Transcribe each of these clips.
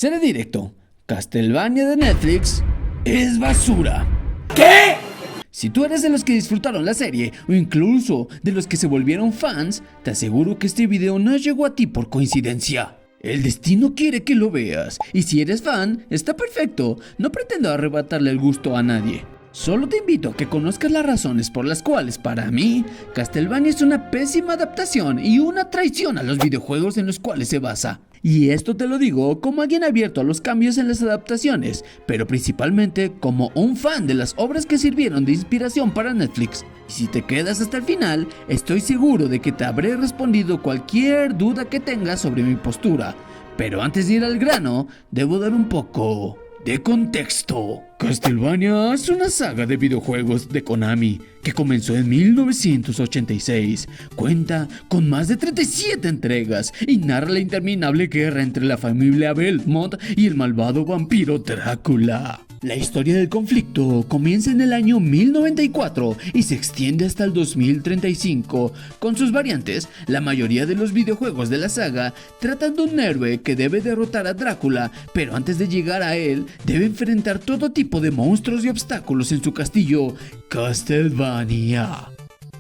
Seré directo. Castlevania de Netflix es basura. ¿Qué? Si tú eres de los que disfrutaron la serie o incluso de los que se volvieron fans, te aseguro que este video no llegó a ti por coincidencia. El destino quiere que lo veas, y si eres fan, está perfecto. No pretendo arrebatarle el gusto a nadie. Solo te invito a que conozcas las razones por las cuales, para mí, Castlevania es una pésima adaptación y una traición a los videojuegos en los cuales se basa. Y esto te lo digo como alguien abierto a los cambios en las adaptaciones, pero principalmente como un fan de las obras que sirvieron de inspiración para Netflix. Y si te quedas hasta el final, estoy seguro de que te habré respondido cualquier duda que tengas sobre mi postura. Pero antes de ir al grano, debo dar un poco de contexto. Castlevania es una saga de videojuegos de Konami que comenzó en 1986. Cuenta con más de 37 entregas y narra la interminable guerra entre la familia Belmont y el malvado vampiro Drácula. La historia del conflicto comienza en el año 1094 y se extiende hasta el 2035. Con sus variantes, la mayoría de los videojuegos de la saga tratan de un héroe que debe derrotar a Drácula, pero antes de llegar a él, debe enfrentar todo tipo de monstruos y obstáculos en su castillo, Castlevania.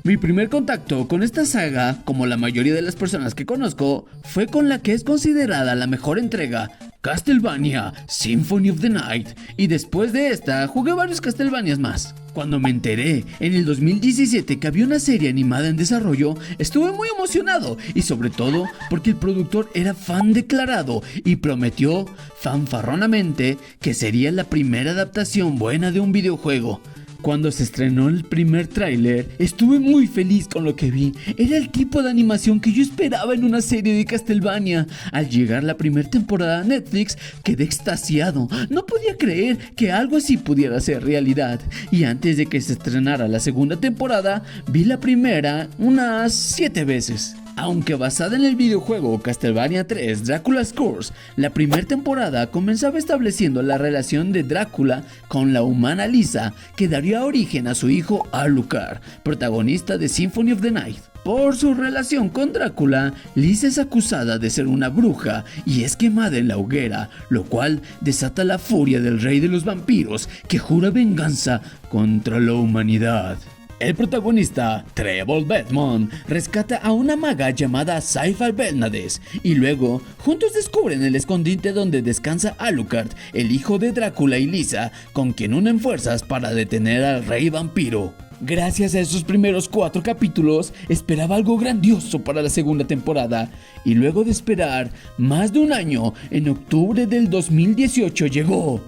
Mi primer contacto con esta saga, como la mayoría de las personas que conozco, fue con la que es considerada la mejor entrega, Castlevania Symphony of the Night, y después de esta jugué varios Castlevanias más. Cuando me enteré en el 2017 que había una serie animada en desarrollo, estuve muy emocionado, y sobre todo porque el productor era fan declarado y prometió fanfarronamente que sería la primera adaptación buena de un videojuego. Cuando se estrenó el primer tráiler, estuve muy feliz con lo que vi. Era el tipo de animación que yo esperaba en una serie de Castlevania. Al llegar la primera temporada a Netflix, quedé extasiado. No podía creer que algo así pudiera ser realidad. Y antes de que se estrenara la segunda temporada, vi la primera unas 7 veces. Aunque basada en el videojuego Castlevania 3 Dracula's Curse, la primera temporada comenzaba estableciendo la relación de Drácula con la humana Lisa, que daría origen a su hijo Alucard, protagonista de Symphony of the Night. Por su relación con Drácula, Lisa es acusada de ser una bruja y es quemada en la hoguera, lo cual desata la furia del rey de los vampiros, que jura venganza contra la humanidad. El protagonista, Trevor Belmont, rescata a una maga llamada Saifa Belnades y luego juntos descubren el escondite donde descansa Alucard, el hijo de Drácula y Lisa, con quien unen fuerzas para detener al rey vampiro. Gracias a esos primeros 4 capítulos, esperaba algo grandioso para la segunda temporada, y luego de esperar más de un año, en octubre del 2018 llegó.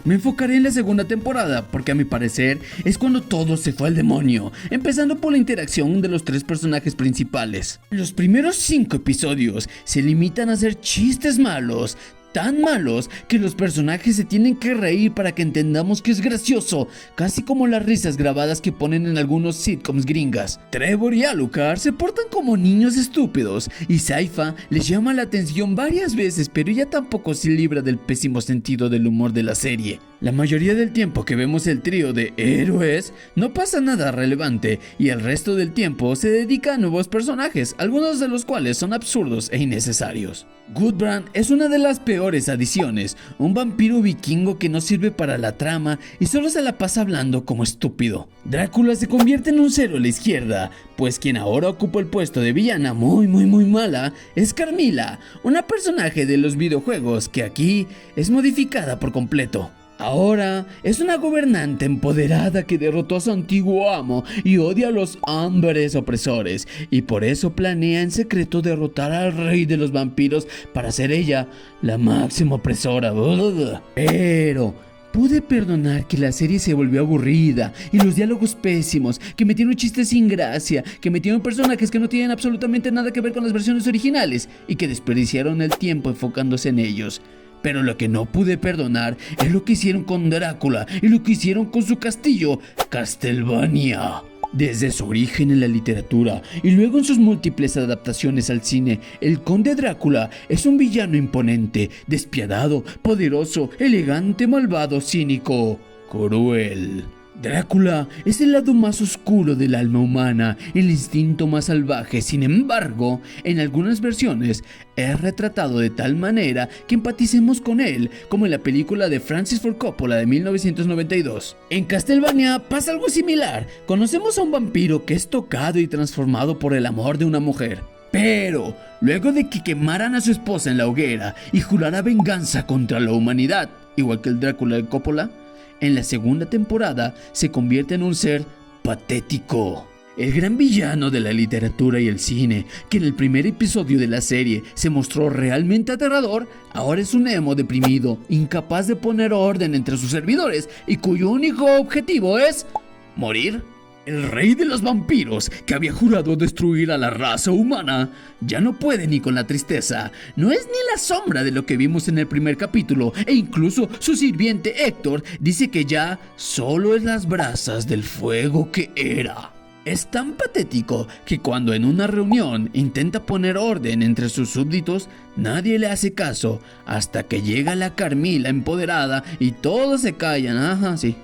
Me enfocaré en la segunda temporada porque a mi parecer es cuando todo se fue al demonio, empezando por la interacción de los 3 personajes principales. Los primeros 5 episodios se limitan a hacer chistes malos, tan malos que los personajes se tienen que reír para que entendamos que es gracioso, casi como las risas grabadas que ponen en algunos sitcoms gringas. Trevor y Alucard se portan como niños estúpidos y Saifa les llama la atención varias veces, pero ella tampoco se libra del pésimo sentido del humor de la serie. La mayoría del tiempo que vemos el trío de héroes no pasa nada relevante y el resto del tiempo se dedica a nuevos personajes, algunos de los cuales son absurdos e innecesarios. Gudbrand es una de las peores adiciones, un vampiro vikingo que no sirve para la trama y solo se la pasa hablando como estúpido. Drácula se convierte en un 0 a la izquierda, pues quien ahora ocupa el puesto de villana muy mala es Carmilla, una personaje de los videojuegos que aquí es modificada por completo. Ahora es una gobernante empoderada que derrotó a su antiguo amo y odia a los hombres opresores, y por eso planea en secreto derrotar al rey de los vampiros para ser ella la máxima opresora. Pero pude perdonar que la serie se volvió aburrida y los diálogos pésimos, que metieron chistes sin gracia, que metieron personajes que no tienen absolutamente nada que ver con las versiones originales y que desperdiciaron el tiempo enfocándose en ellos. Pero lo que no pude perdonar es lo que hicieron con Drácula y lo que hicieron con su castillo, Castlevania. Desde su origen en la literatura y luego en sus múltiples adaptaciones al cine, el conde Drácula es un villano imponente, despiadado, poderoso, elegante, malvado, cínico, cruel. Drácula es el lado más oscuro del alma humana, el instinto más salvaje. Sin embargo, en algunas versiones es retratado de tal manera que empaticemos con él, como en la película de Francis Ford Coppola de 1992. En Castlevania pasa algo similar. Conocemos a un vampiro que es tocado y transformado por el amor de una mujer. Pero, luego de que quemaran a su esposa en la hoguera y jurara venganza contra la humanidad, igual que el Drácula de Coppola, en la segunda temporada se convierte en un ser patético. El gran villano de la literatura y el cine, que en el primer episodio de la serie se mostró realmente aterrador, ahora es un emo deprimido, incapaz de poner orden entre sus servidores y cuyo único objetivo es morir. El rey de los vampiros, que había jurado destruir a la raza humana, ya no puede ni con la tristeza. No es ni la sombra de lo que vimos en el primer capítulo, e incluso su sirviente Héctor dice que ya solo es las brasas del fuego que era. Es tan patético que cuando en una reunión intenta poner orden entre sus súbditos, nadie le hace caso, hasta que llega la Carmila empoderada y todos se callan. Ajá, sí.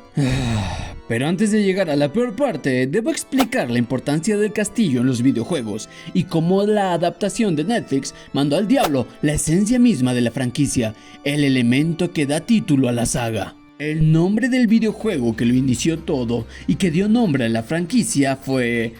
Pero antes de llegar a la peor parte, debo explicar la importancia del castillo en los videojuegos y cómo la adaptación de Netflix mandó al diablo la esencia misma de la franquicia, el elemento que da título a la saga. El nombre del videojuego que lo inició todo y que dio nombre a la franquicia fue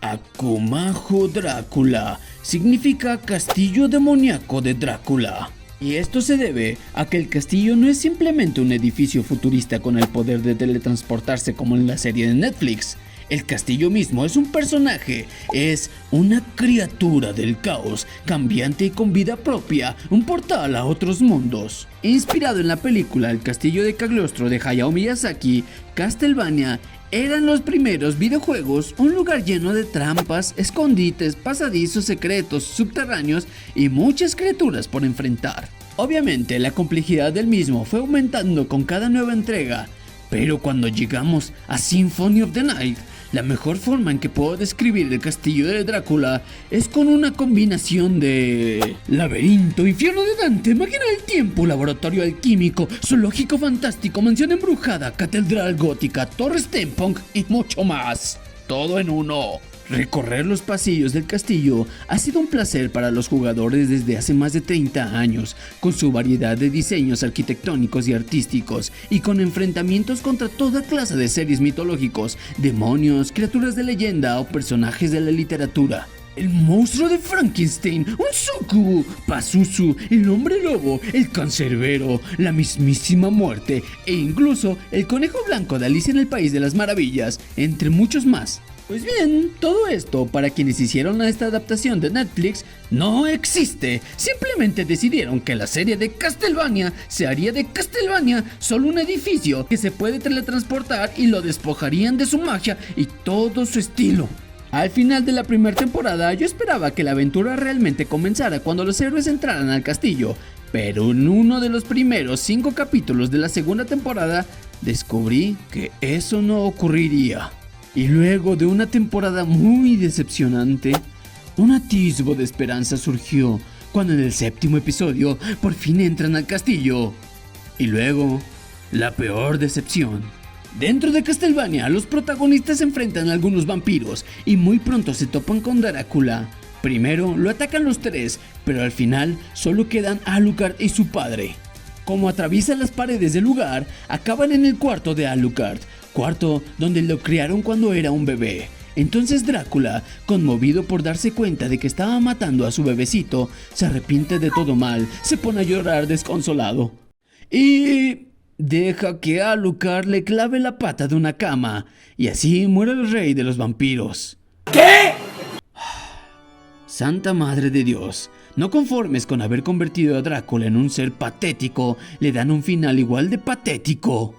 Akumajo Drácula, significa castillo demoníaco de Drácula. Y esto se debe a que el castillo no es simplemente un edificio futurista con el poder de teletransportarse como en la serie de Netflix. El castillo mismo es un personaje, es una criatura del caos, cambiante y con vida propia, un portal a otros mundos. Inspirado en la película El castillo de Cagliostro de Hayao Miyazaki, Castlevania eran los primeros videojuegos, un lugar lleno de trampas, escondites, pasadizos secretos, subterráneos y muchas criaturas por enfrentar. Obviamente la complejidad del mismo fue aumentando con cada nueva entrega, pero cuando llegamos a Symphony of the Night, la mejor forma en que puedo describir el castillo de Drácula es con una combinación de laberinto, infierno de Dante, máquina del tiempo, laboratorio alquímico, zoológico fantástico, mansión embrujada, catedral gótica, torre steampunk y mucho más. Todo en uno. Recorrer los pasillos del castillo ha sido un placer para los jugadores desde hace más de 30 años, con su variedad de diseños arquitectónicos y artísticos, y con enfrentamientos contra toda clase de seres mitológicos, demonios, criaturas de leyenda o personajes de la literatura. El monstruo de Frankenstein, un sucubo, Pazuzu, el hombre lobo, el cancerbero, la mismísima muerte e incluso el conejo blanco de Alicia en el País de las Maravillas, entre muchos más. Pues bien, todo esto para quienes hicieron esta adaptación de Netflix no existe. Simplemente decidieron que la serie de Castlevania se haría de Castlevania solo un edificio que se puede teletransportar y lo despojarían de su magia y todo su estilo. Al final de la primera temporada yo esperaba que la aventura realmente comenzara cuando los héroes entraran al castillo, pero en uno de los primeros 5 capítulos de la segunda temporada descubrí que eso no ocurriría. Y luego de una temporada muy decepcionante, un atisbo de esperanza surgió cuando en el 7º episodio por fin entran al castillo. Y luego, la peor decepción. Dentro de Castlevania, los protagonistas se enfrentan a algunos vampiros y muy pronto se topan con Drácula. Primero lo atacan los 3, pero al final solo quedan Alucard y su padre. Como atraviesan las paredes del lugar, acaban en el cuarto de Alucard, cuarto donde lo criaron cuando era un bebé. Entonces Drácula, conmovido por darse cuenta de que estaba matando a su bebecito, se arrepiente de todo mal, se pone a llorar desconsolado y deja que Alucard le clave la pata de una cama, y así muere el rey de los vampiros. ¿Qué? Santa Madre de Dios. No conformes con haber convertido a Drácula en un ser patético, le dan un final igual de patético.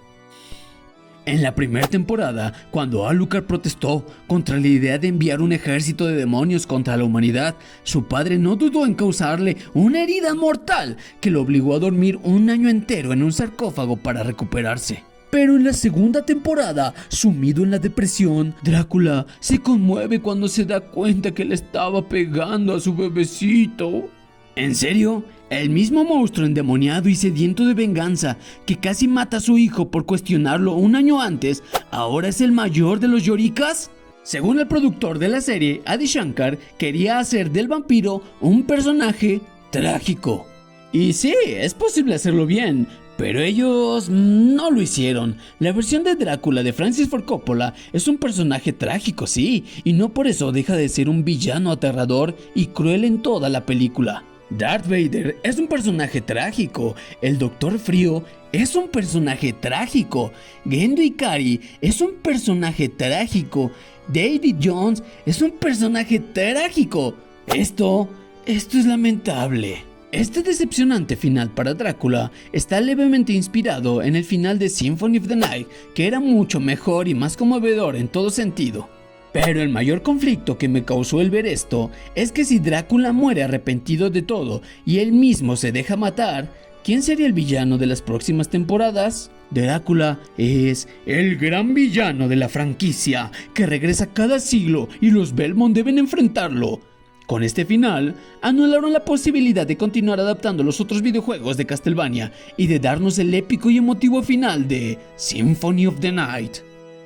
En la primera temporada, cuando Alucard protestó contra la idea de enviar un ejército de demonios contra la humanidad, su padre no dudó en causarle una herida mortal que lo obligó a dormir un año entero en un sarcófago para recuperarse. Pero en la segunda temporada, sumido en la depresión, Drácula se conmueve cuando se da cuenta que le estaba pegando a su bebecito. ¿En serio? El mismo monstruo endemoniado y sediento de venganza que casi mata a su hijo por cuestionarlo un año antes, ¿ahora es el mayor de los lloricas? Según el productor de la serie, Adi Shankar quería hacer del vampiro un personaje trágico. Y sí, es posible hacerlo bien, pero ellos no lo hicieron. La versión de Drácula de Francis Ford Coppola es un personaje trágico, sí, y no por eso deja de ser un villano aterrador y cruel en toda la película. Darth Vader es un personaje trágico, el Doctor Frío es un personaje trágico, Gendo Ikari es un personaje trágico, David Jones es un personaje trágico. Esto es lamentable. Este decepcionante final para Drácula está levemente inspirado en el final de Symphony of the Night, que era mucho mejor y más conmovedor en todo sentido. Pero el mayor conflicto que me causó el ver esto es que si Drácula muere arrepentido de todo y él mismo se deja matar, ¿quién sería el villano de las próximas temporadas? Drácula es el gran villano de la franquicia que regresa cada siglo y los Belmont deben enfrentarlo. Con este final, anularon la posibilidad de continuar adaptando los otros videojuegos de Castlevania y de darnos el épico y emotivo final de Symphony of the Night.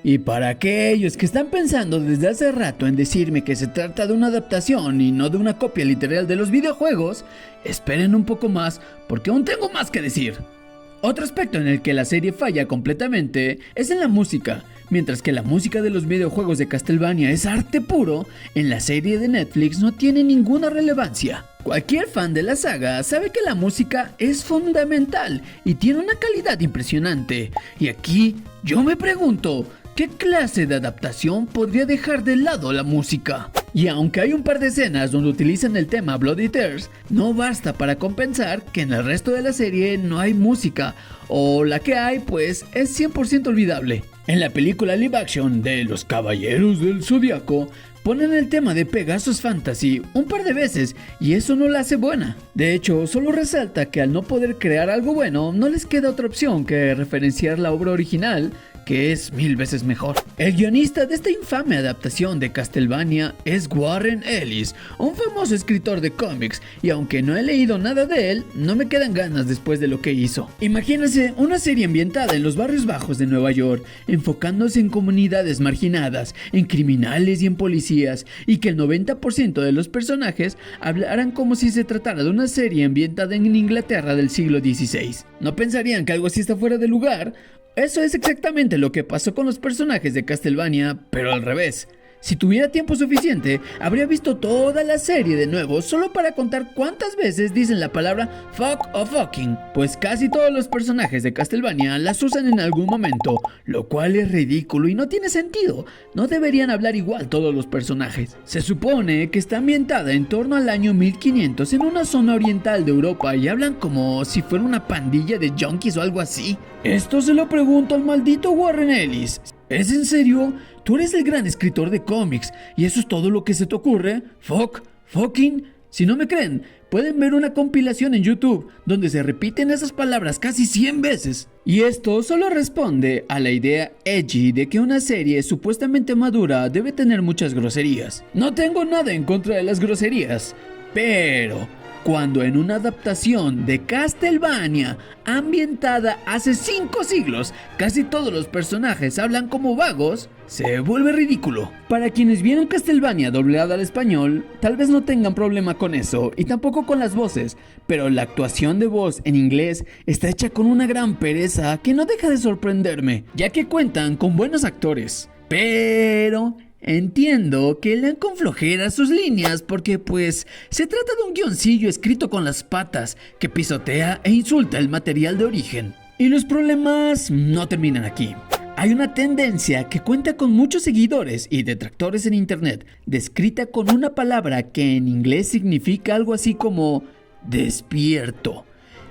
Y para aquellos que están pensando desde hace rato en decirme que se trata de una adaptación y no de una copia literal de los videojuegos, esperen un poco más porque aún tengo más que decir. Otro aspecto en el que la serie falla completamente es en la música. Mientras que la música de los videojuegos de Castlevania es arte puro, en la serie de Netflix no tiene ninguna relevancia. Cualquier fan de la saga sabe que la música es fundamental y tiene una calidad impresionante. Y aquí yo me pregunto, ¿qué clase de adaptación podría dejar de lado la música? Y aunque hay un par de escenas donde utilizan el tema Bloody Tears, no basta para compensar que en el resto de la serie no hay música, o la que hay pues es 100% olvidable. En la película live action de Los Caballeros del Zodiaco, ponen el tema de Pegasus Fantasy un par de veces y eso no la hace buena. De hecho, solo resalta que al no poder crear algo bueno, no les queda otra opción que referenciar la obra original, que es 1000 veces mejor. El guionista de esta infame adaptación de Castlevania es Warren Ellis, un famoso escritor de cómics, y aunque no he leído nada de él, no me quedan ganas después de lo que hizo. Imagínense una serie ambientada en los barrios bajos de Nueva York, enfocándose en comunidades marginadas, en criminales y en policías, y que el 90% de los personajes hablaran como si se tratara de una serie ambientada en Inglaterra del siglo XVI. ¿No pensarían que algo así está fuera de lugar? Eso es exactamente lo que pasó con los personajes de Castlevania, pero al revés. Si tuviera tiempo suficiente, habría visto toda la serie de nuevo solo para contar cuántas veces dicen la palabra fuck o fucking, pues casi todos los personajes de Castlevania las usan en algún momento, lo cual es ridículo y no tiene sentido. No deberían hablar igual todos los personajes. Se supone que está ambientada en torno al año 1500 en una zona oriental de Europa y hablan como si fuera una pandilla de junkies o algo así. Esto se lo pregunto al maldito Warren Ellis. ¿Es en serio? Tú eres el gran escritor de cómics y eso es todo lo que se te ocurre. Fuck, fucking. Si no me creen, pueden ver una compilación en YouTube donde se repiten esas palabras casi 100 veces. Y esto solo responde a la idea edgy de que una serie supuestamente madura debe tener muchas groserías. No tengo nada en contra de las groserías, pero cuando en una adaptación de Castlevania ambientada hace 5 siglos, casi todos los personajes hablan como vagos, se vuelve ridículo. Para quienes vieron Castlevania doblada al español, tal vez no tengan problema con eso y tampoco con las voces, pero la actuación de voz en inglés está hecha con una gran pereza que no deja de sorprenderme, ya que cuentan con buenos actores. Pero entiendo que le dan con flojera sus líneas porque pues se trata de un guioncillo escrito con las patas que pisotea e insulta el material de origen. Y los problemas no terminan aquí. Hay una tendencia que cuenta con muchos seguidores y detractores en internet, descrita con una palabra que en inglés significa algo así como despierto.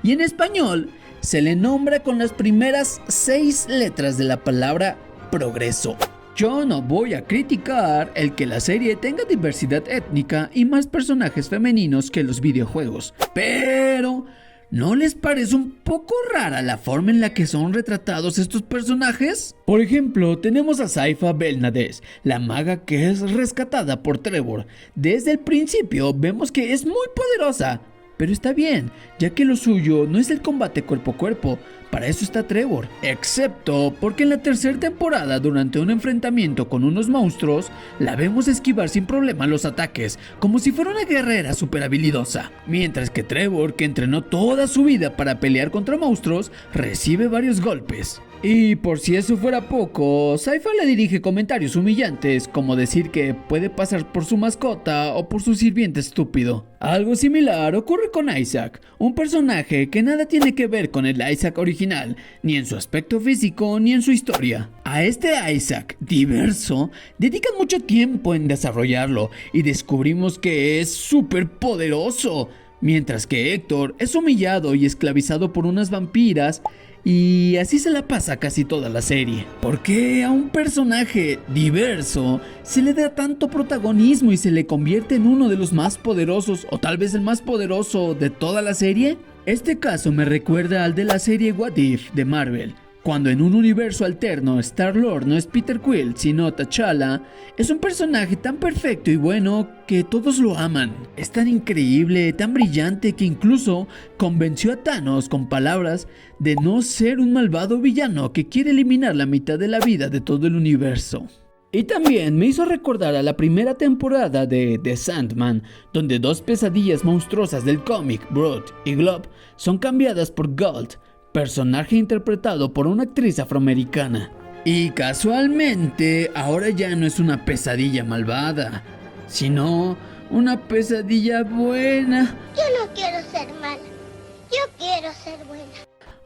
Y en español se le nombra con las primeras 6 letras de la palabra progreso. Yo no voy a criticar el que la serie tenga diversidad étnica y más personajes femeninos que los videojuegos, pero ¿no les parece un poco rara la forma en la que son retratados estos personajes? Por ejemplo, tenemos a Saifa Belnades, la maga que es rescatada por Trevor. Desde el principio vemos que es muy poderosa, pero está bien, ya que lo suyo no es el combate cuerpo a cuerpo. Para eso está Trevor, excepto porque en la tercera temporada, durante un enfrentamiento con unos monstruos, la vemos esquivar sin problema los ataques, como si fuera una guerrera súper habilidosa. Mientras que Trevor, que entrenó toda su vida para pelear contra monstruos, recibe varios golpes. Y por si eso fuera poco, Sypha le dirige comentarios humillantes, como decir que puede pasar por su mascota o por su sirviente estúpido. Algo similar ocurre con Isaac, un personaje que nada tiene que ver con el Isaac original, ni en su aspecto físico ni en su historia. A este Isaac diverso dedican mucho tiempo en desarrollarlo y descubrimos que es súper poderoso, mientras que Héctor es humillado y esclavizado por unas vampiras. Y así se la pasa casi toda la serie. ¿Por qué a un personaje diverso se le da tanto protagonismo y se le convierte en uno de los más poderosos, o tal vez el más poderoso de toda la serie? Este caso me recuerda al de la serie What If de Marvel, cuando en un universo alterno Star-Lord no es Peter Quill sino T'Challa. Es un personaje tan perfecto y bueno que todos lo aman. Es tan increíble, tan brillante que incluso convenció a Thanos con palabras de no ser un malvado villano que quiere eliminar la mitad de la vida de todo el universo. Y también me hizo recordar a la primera temporada de The Sandman, donde dos pesadillas monstruosas del cómic, Brute y Glob, son cambiadas por Gold, personaje interpretado por una actriz afroamericana. Y casualmente, ahora ya no es una pesadilla malvada, sino una pesadilla buena. Yo no quiero ser mala, yo quiero ser buena.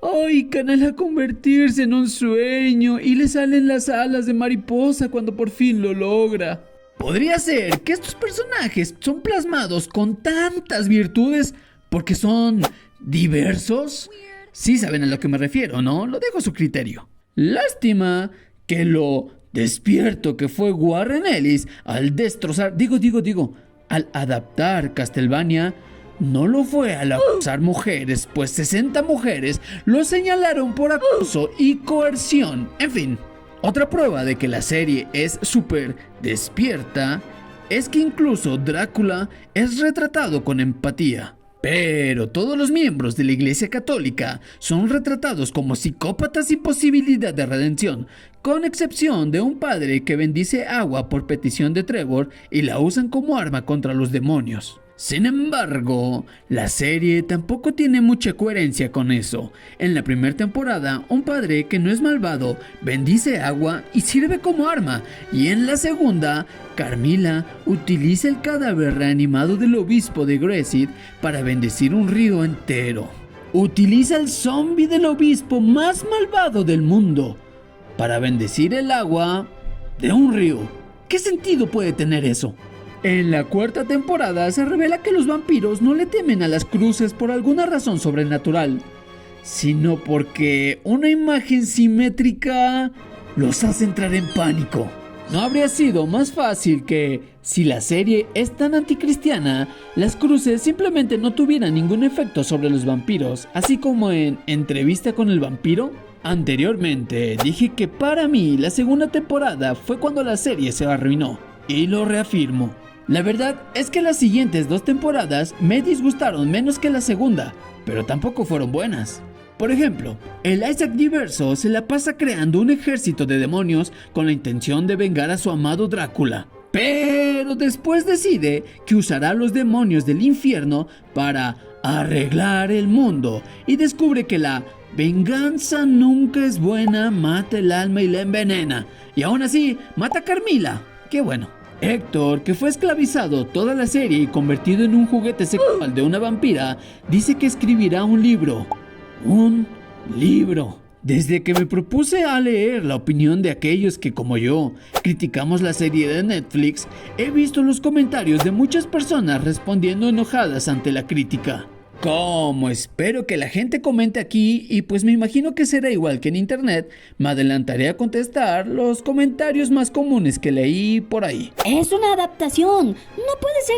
¡Ay, canela convertirse en un sueño y le salen las alas de mariposa cuando por fin lo logra! Podría ser que estos personajes son plasmados con tantas virtudes porque son diversos. Sí saben a lo que me refiero, ¿no? Lo dejo a su criterio. Lástima que lo despierto que fue Warren Ellis al destrozar, al adaptar Castlevania, no lo fue al acusar mujeres, pues 60 mujeres lo señalaron por acoso y coerción. En fin, otra prueba de que la serie es súper despierta es que incluso Drácula es retratado con empatía. Pero todos los miembros de la Iglesia Católica son retratados como psicópatas sin posibilidad de redención, con excepción de un padre que bendice agua por petición de Trevor y la usan como arma contra los demonios. Sin embargo, la serie tampoco tiene mucha coherencia con eso. En la primera temporada, un padre que no es malvado bendice agua y sirve como arma, y en la segunda, Carmilla utiliza el cadáver reanimado del obispo de Gresid para bendecir un río entero. Utiliza el zombie del obispo más malvado del mundo para bendecir el agua de un río. ¿Qué sentido puede tener eso? En la cuarta temporada se revela que los vampiros no le temen a las cruces por alguna razón sobrenatural, sino porque una imagen simétrica los hace entrar en pánico. ¿No habría sido más fácil que, si la serie es tan anticristiana, las cruces simplemente no tuvieran ningún efecto sobre los vampiros, así como en Entrevista con el vampiro? Anteriormente dije que para mí la segunda temporada fue cuando la serie se arruinó, y lo reafirmo. La verdad es que las siguientes dos temporadas me disgustaron menos que la segunda, pero tampoco fueron buenas. Por ejemplo, el Isaac diverso se la pasa creando un ejército de demonios con la intención de vengar a su amado Drácula. Pero después decide que usará a los demonios del infierno para arreglar el mundo y descubre que la venganza nunca es buena, mata el alma y la envenena. Y aún así, mata a Carmilla. ¡Qué bueno! Héctor, que fue esclavizado toda la serie y convertido en un juguete sexual de una vampira, dice que escribirá un libro. ¡Un libro! Desde que me propuse a leer la opinión de aquellos que, como yo, criticamos la serie de Netflix, he visto los comentarios de muchas personas respondiendo enojadas ante la crítica. Como espero que la gente comente aquí, y pues me imagino que será igual que en internet, me adelantaré a contestar los comentarios más comunes que leí por ahí. Es una adaptación, no puede ser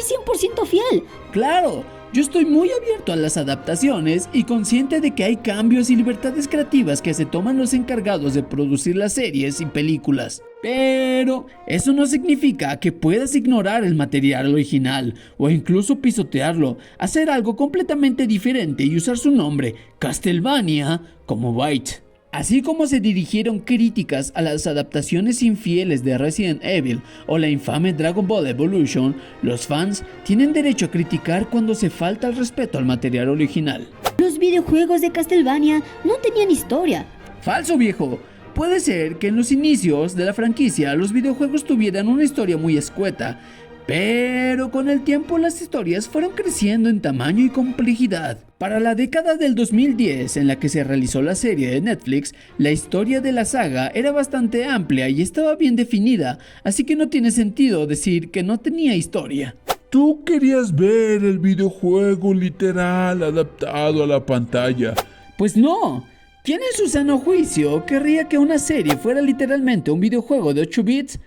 100% fiel. Claro, Yo estoy muy abierto a las adaptaciones y consciente de que hay cambios y libertades creativas que se toman los encargados de producir las series y películas. Pero eso no significa que puedas ignorar el material original o incluso pisotearlo, hacer algo completamente diferente y usar su nombre, Castlevania, como bait. Así como se dirigieron críticas a las adaptaciones infieles de Resident Evil o la infame Dragon Ball Evolution, los fans tienen derecho a criticar cuando se falta el respeto al material original. Los videojuegos de Castlevania no tenían historia. ¡Falso, viejo! Puede ser que en los inicios de la franquicia los videojuegos tuvieran una historia muy escueta, pero con el tiempo las historias fueron creciendo en tamaño y complejidad. Para la década del 2010 en la que se realizó la serie de Netflix, la historia de la saga era bastante amplia y estaba bien definida, así que no tiene sentido decir que no tenía historia. Tú querías ver el videojuego literal adaptado a la pantalla. Pues no. ¿Quién en su sano juicio querría que una serie fuera literalmente un videojuego de 8 bits?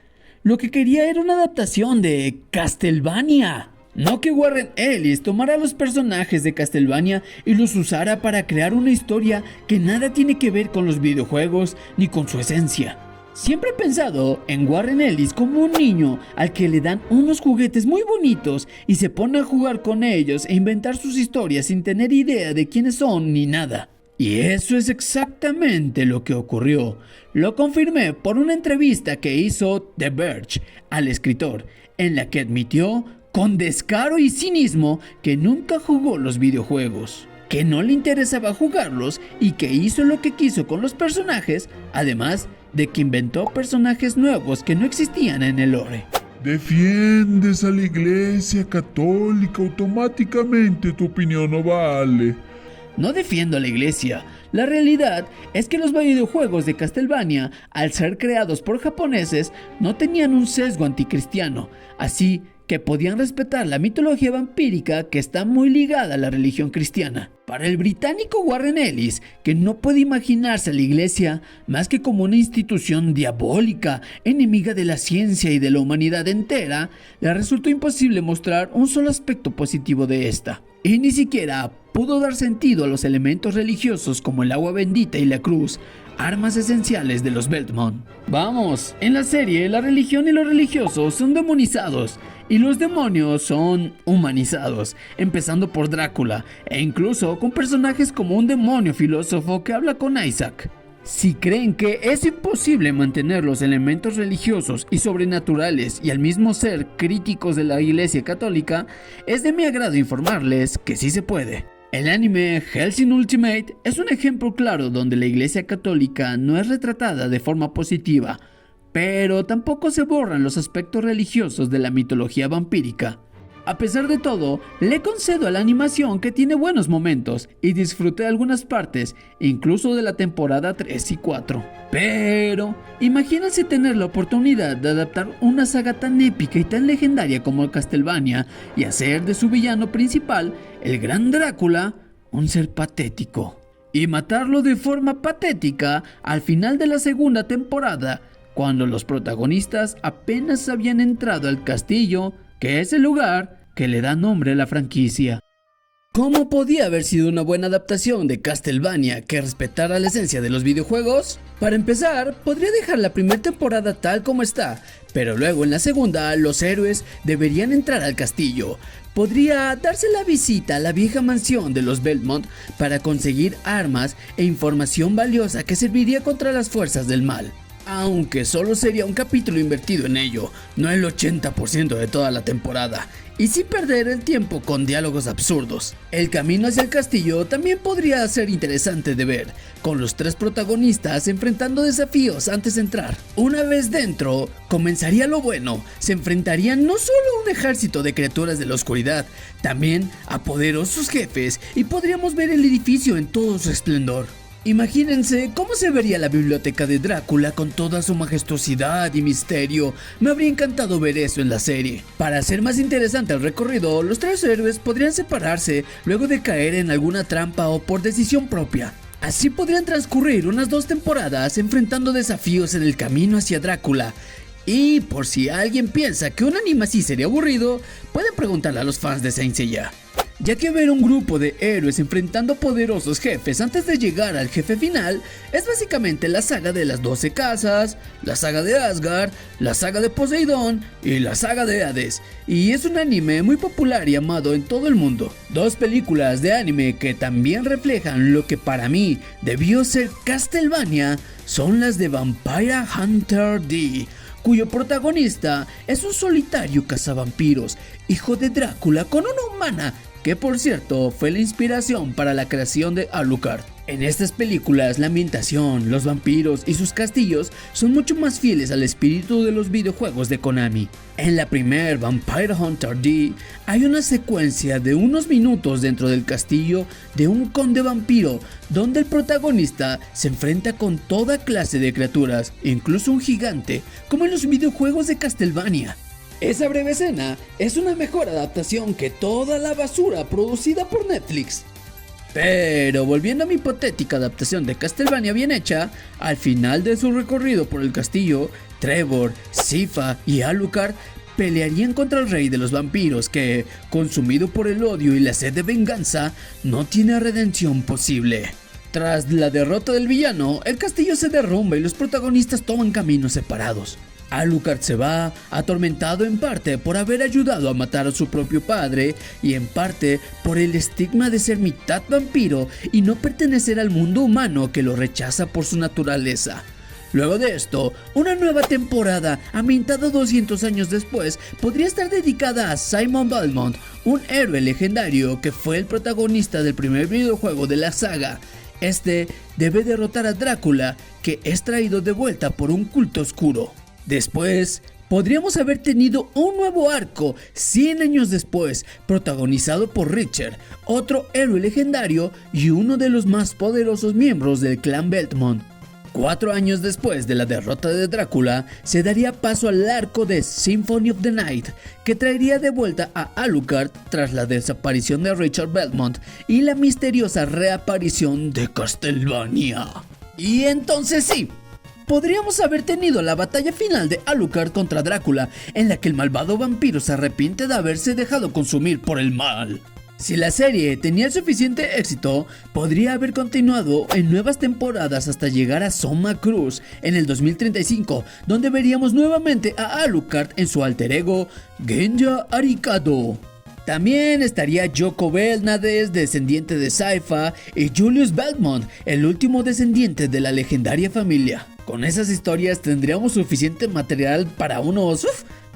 Lo que quería era una adaptación de Castlevania. No que Warren Ellis tomara los personajes de Castlevania y los usara para crear una historia que nada tiene que ver con los videojuegos ni con su esencia. Siempre he pensado en Warren Ellis como un niño al que le dan unos juguetes muy bonitos y se pone a jugar con ellos e inventar sus historias sin tener idea de quiénes son ni nada. Y eso es exactamente lo que ocurrió. Lo confirmé por una entrevista que hizo The Verge al escritor, en la que admitió con descaro y cinismo que nunca jugó los videojuegos, que no le interesaba jugarlos y que hizo lo que quiso con los personajes, además de que inventó personajes nuevos que no existían en el lore. Defiendes a la Iglesia Católica, automáticamente tu opinión no vale. No defiendo a la iglesia. La realidad es que los videojuegos de Castlevania, al ser creados por japoneses, no tenían un sesgo anticristiano, así que podían respetar la mitología vampírica que está muy ligada a la religión cristiana. Para el británico Warren Ellis, que no puede imaginarse a la iglesia más que como una institución diabólica, enemiga de la ciencia y de la humanidad entera, le resultó imposible mostrar un solo aspecto positivo de esta. Y ni siquiera pudo dar sentido a los elementos religiosos como el agua bendita y la cruz, armas esenciales de los Belmont. Vamos, en la serie la religión y los religiosos son demonizados y los demonios son humanizados, empezando por Drácula e incluso con personajes como un demonio filósofo que habla con Isaac. Si creen que es imposible mantener los elementos religiosos y sobrenaturales y al mismo ser críticos de la Iglesia Católica, es de mi agrado informarles que sí se puede. El anime Hellsing Ultimate es un ejemplo claro donde la Iglesia Católica no es retratada de forma positiva, pero tampoco se borran los aspectos religiosos de la mitología vampírica. A pesar de todo, le concedo a la animación que tiene buenos momentos y disfruté de algunas partes, incluso de la temporada 3 y 4. Pero, imagínense tener la oportunidad de adaptar una saga tan épica y tan legendaria como Castlevania y hacer de su villano principal, el gran Drácula, un ser patético. Y matarlo de forma patética al final de la segunda temporada, cuando los protagonistas apenas habían entrado al castillo, que es el lugar que le da nombre a la franquicia. ¿Cómo podía haber sido una buena adaptación de Castlevania que respetara la esencia de los videojuegos? Para empezar, podría dejar la primera temporada tal como está, pero luego en la segunda los héroes deberían entrar al castillo. Podría darse la visita a la vieja mansión de los Belmont para conseguir armas e información valiosa que serviría contra las fuerzas del mal. Aunque solo sería un capítulo invertido en ello, no el 80% de toda la temporada, y sin perder el tiempo con diálogos absurdos. El camino hacia el castillo también podría ser interesante de ver, con los tres protagonistas enfrentando desafíos antes de entrar. Una vez dentro, comenzaría lo bueno, se enfrentarían no solo a un ejército de criaturas de la oscuridad, también a poderosos jefes y podríamos ver el edificio en todo su esplendor. Imagínense cómo se vería la biblioteca de Drácula con toda su majestuosidad y misterio. Me habría encantado ver eso en la serie. Para hacer más interesante el recorrido, los tres héroes podrían separarse luego de caer en alguna trampa o por decisión propia. Así podrían transcurrir unas 2 temporadas enfrentando desafíos en el camino hacia Drácula. Y por si alguien piensa que un anime así sería aburrido, pueden preguntarle a los fans de Saint Seiya. ya que ver un grupo de héroes enfrentando poderosos jefes antes de llegar al jefe final es básicamente la saga de las 12 casas, la saga de Asgard, la saga de Poseidón y la saga de Hades, y es un anime muy popular y amado en todo el mundo. Dos películas de anime que también reflejan lo que para mí debió ser Castlevania son las de Vampire Hunter D, cuyo protagonista es un solitario cazavampiros, hijo de Drácula con una humana, que por cierto fue la inspiración para la creación de Alucard. En estas películas la ambientación, los vampiros y sus castillos son mucho más fieles al espíritu de los videojuegos de Konami. En la primer Vampire Hunter D hay una secuencia de unos minutos dentro del castillo de un conde vampiro, donde el protagonista se enfrenta con toda clase de criaturas, incluso un gigante, como en los videojuegos de Castlevania. Esa breve escena es una mejor adaptación que toda la basura producida por Netflix. Pero volviendo a mi hipotética adaptación de Castlevania bien hecha, al final de su recorrido por el castillo, Trevor, Sypha y Alucard pelearían contra el rey de los vampiros que, consumido por el odio y la sed de venganza, no tiene redención posible. Tras la derrota del villano, el castillo se derrumba y los protagonistas toman caminos separados. Alucard se va, atormentado en parte por haber ayudado a matar a su propio padre y en parte por el estigma de ser mitad vampiro y no pertenecer al mundo humano que lo rechaza por su naturaleza. Luego de esto, una nueva temporada, ambientada 200 años después, podría estar dedicada a Simon Belmont, un héroe legendario que fue el protagonista del primer videojuego de la saga. Este debe derrotar a Drácula, que es traído de vuelta por un culto oscuro. Después, podríamos haber tenido un nuevo arco 100 años después, protagonizado por Richard, otro héroe legendario y uno de los más poderosos miembros del clan Belmont. 4 años después de la derrota de Drácula, se daría paso al arco de Symphony of the Night, que traería de vuelta a Alucard tras la desaparición de Richard Belmont y la misteriosa reaparición de Castlevania. Y entonces sí, podríamos haber tenido la batalla final de Alucard contra Drácula, en la que el malvado vampiro se arrepiente de haberse dejado consumir por el mal. Si la serie tenía el suficiente éxito, podría haber continuado en nuevas temporadas hasta llegar a Soma Cruz en el 2035, donde veríamos nuevamente a Alucard en su alter ego, Genya Arikado. También estaría Yoko Belnades, descendiente de Sypha, y Julius Belmont, el último descendiente de la legendaria familia. Con esas historias tendríamos suficiente material para unos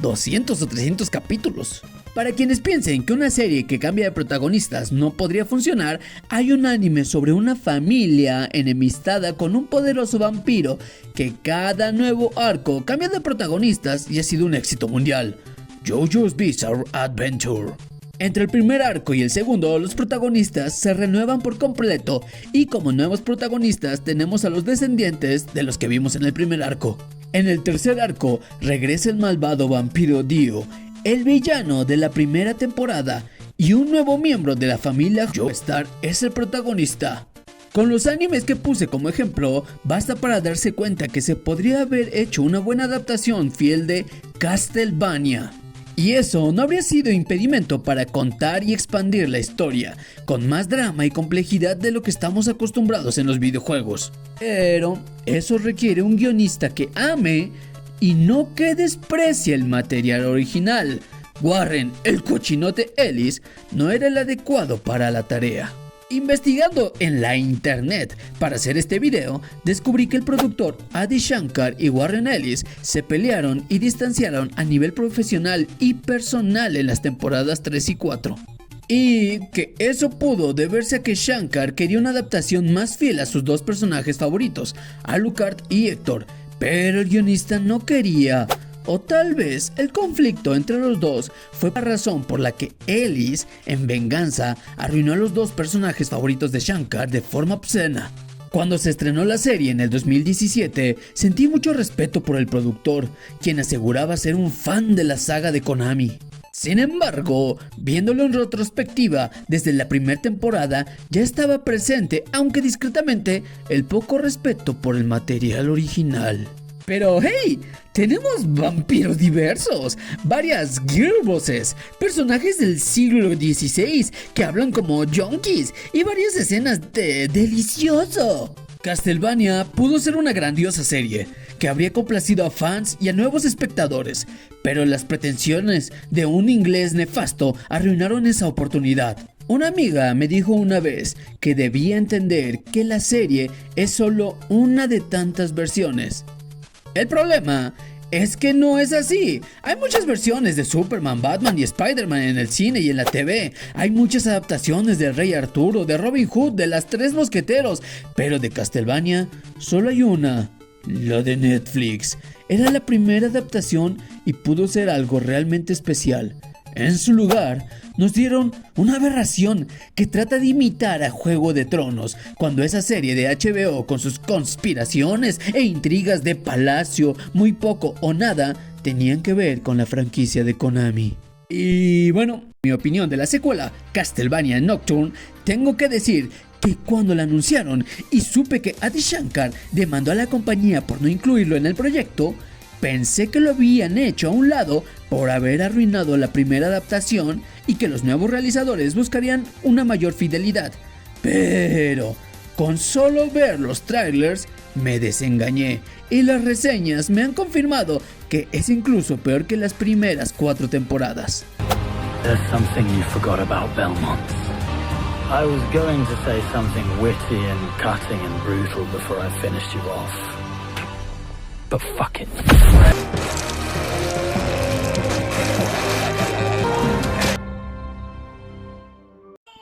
200 o 300 capítulos. Para quienes piensen que una serie que cambia de protagonistas no podría funcionar, hay un anime sobre una familia enemistada con un poderoso vampiro que cada nuevo arco cambia de protagonistas y ha sido un éxito mundial. JoJo's Bizarre Adventure. Entre el primer arco y el segundo, los protagonistas se renuevan por completo y como nuevos protagonistas tenemos a los descendientes de los que vimos en el primer arco. En el tercer arco regresa el malvado vampiro Dio, el villano de la primera temporada, y un nuevo miembro de la familia Joestar es el protagonista. Con los animes que puse como ejemplo, basta para darse cuenta que se podría haber hecho una buena adaptación fiel de Castlevania. Y eso no habría sido impedimento para contar y expandir la historia, con más drama y complejidad de lo que estamos acostumbrados en los videojuegos. Pero eso requiere un guionista que ame y no que desprecie el material original. Warren, el cochinote Ellis, no era el adecuado para la tarea. Investigando en la internet para hacer este video, descubrí que el productor Adi Shankar y Warren Ellis se pelearon y distanciaron a nivel profesional y personal en las temporadas 3 y 4. Y que eso pudo deberse a que Shankar quería una adaptación más fiel a sus dos personajes favoritos, Alucard y Héctor, pero el guionista no quería. O tal vez el conflicto entre los dos fue la razón por la que Ellis, en venganza, arruinó a los dos personajes favoritos de Shankar de forma obscena. Cuando se estrenó la serie en el 2017, sentí mucho respeto por el productor, quien aseguraba ser un fan de la saga de Konami. Sin embargo, viéndolo en retrospectiva, desde la primera temporada ya estaba presente, aunque discretamente, el poco respeto por el material original. Pero hey, tenemos vampiros diversos, varias girlbosses, personajes del siglo XVI que hablan como junkies y varias escenas de delicioso. Castlevania pudo ser una grandiosa serie que habría complacido a fans y a nuevos espectadores, pero las pretensiones de un inglés nefasto arruinaron esa oportunidad. Una amiga me dijo una vez que debía entender que la serie es solo una de tantas versiones. El problema es que no es así. Hay muchas versiones de Superman, Batman y Spider-Man en el cine y en la TV. Hay muchas adaptaciones del Rey Arturo, de Robin Hood, de las Tres Mosqueteros. Pero de Castlevania solo hay una, la de Netflix. Era la primera adaptación y pudo ser algo realmente especial. En su lugar, nos dieron una aberración que trata de imitar a Juego de Tronos, cuando esa serie de HBO con sus conspiraciones e intrigas de palacio muy poco o nada tenían que ver con la franquicia de Konami. Y bueno, mi opinión de la secuela Castlevania Nocturne, tengo que decir que cuando la anunciaron y supe que Adi Shankar demandó a la compañía por no incluirlo en el proyecto, pensé que lo habían hecho a un lado por haber arruinado la primera adaptación y que los nuevos realizadores buscarían una mayor fidelidad. Pero con solo ver los trailers me desengañé y las reseñas me han confirmado que es incluso peor que las primeras 4 temporadas. There's something you forgot about Belmont. I was going to say something witty and cutting and brutal before I finished you off. But fuck it.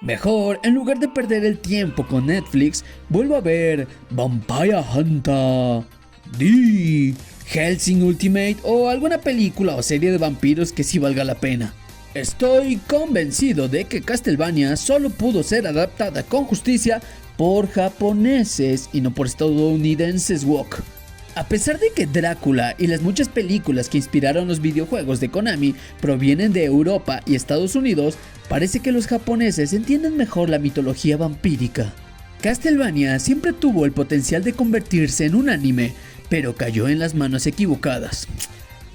Mejor, en lugar de perder el tiempo con Netflix, vuelvo a ver Vampire Hunter D, Hellsing Ultimate o alguna película o serie de vampiros que sí valga la pena. Estoy convencido de que Castlevania solo pudo ser adaptada con justicia por japoneses y no por estadounidenses woke. A pesar de que Drácula y las muchas películas que inspiraron los videojuegos de Konami provienen de Europa y Estados Unidos, parece que los japoneses entienden mejor la mitología vampírica. Castlevania siempre tuvo el potencial de convertirse en un anime, pero cayó en las manos equivocadas.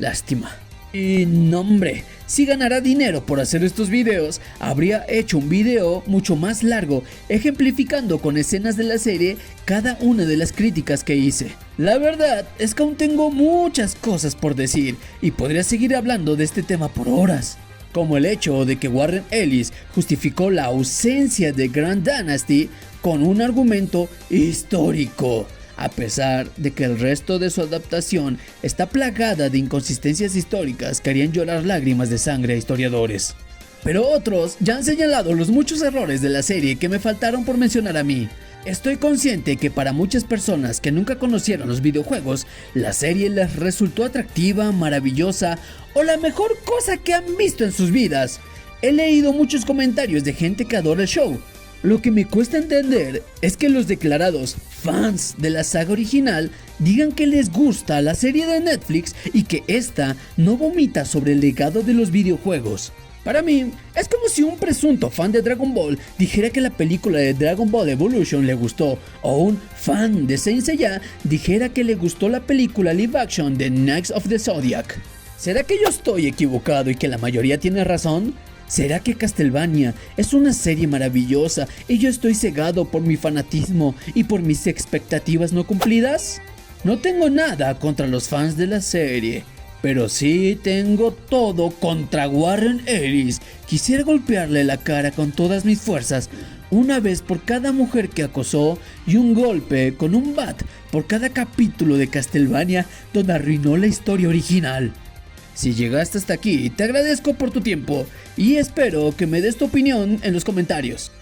Lástima. Y no hombre, si ganara dinero por hacer estos videos, habría hecho un video mucho más largo, ejemplificando con escenas de la serie cada una de las críticas que hice. La verdad es que aún tengo muchas cosas por decir y podría seguir hablando de este tema por horas. Como el hecho de que Warren Ellis justificó la ausencia de Grand Dynasty con un argumento histórico, a pesar de que el resto de su adaptación está plagada de inconsistencias históricas que harían llorar lágrimas de sangre a historiadores. Pero otros ya han señalado los muchos errores de la serie que me faltaron por mencionar a mí. Estoy consciente que para muchas personas que nunca conocieron los videojuegos, la serie les resultó atractiva, maravillosa o la mejor cosa que han visto en sus vidas. He leído muchos comentarios de gente que adora el show. Lo que me cuesta entender es que los declarados fans de la saga original digan que les gusta la serie de Netflix y que esta no vomita sobre el legado de los videojuegos. Para mí, es como si un presunto fan de Dragon Ball dijera que la película de Dragon Ball Evolution le gustó, o un fan de Saint Seiya dijera que le gustó la película live action de Knights of the Zodiac. ¿Será que yo estoy equivocado y que la mayoría tiene razón? ¿Será que Castlevania es una serie maravillosa y yo estoy cegado por mi fanatismo y por mis expectativas no cumplidas? No tengo nada contra los fans de la serie, pero sí tengo todo contra Warren Ellis. Quisiera golpearle la cara con todas mis fuerzas, una vez por cada mujer que acosó y un golpe con un bat por cada capítulo de Castlevania donde arruinó la historia original. Si llegaste hasta aquí, te agradezco por tu tiempo y espero que me des tu opinión en los comentarios.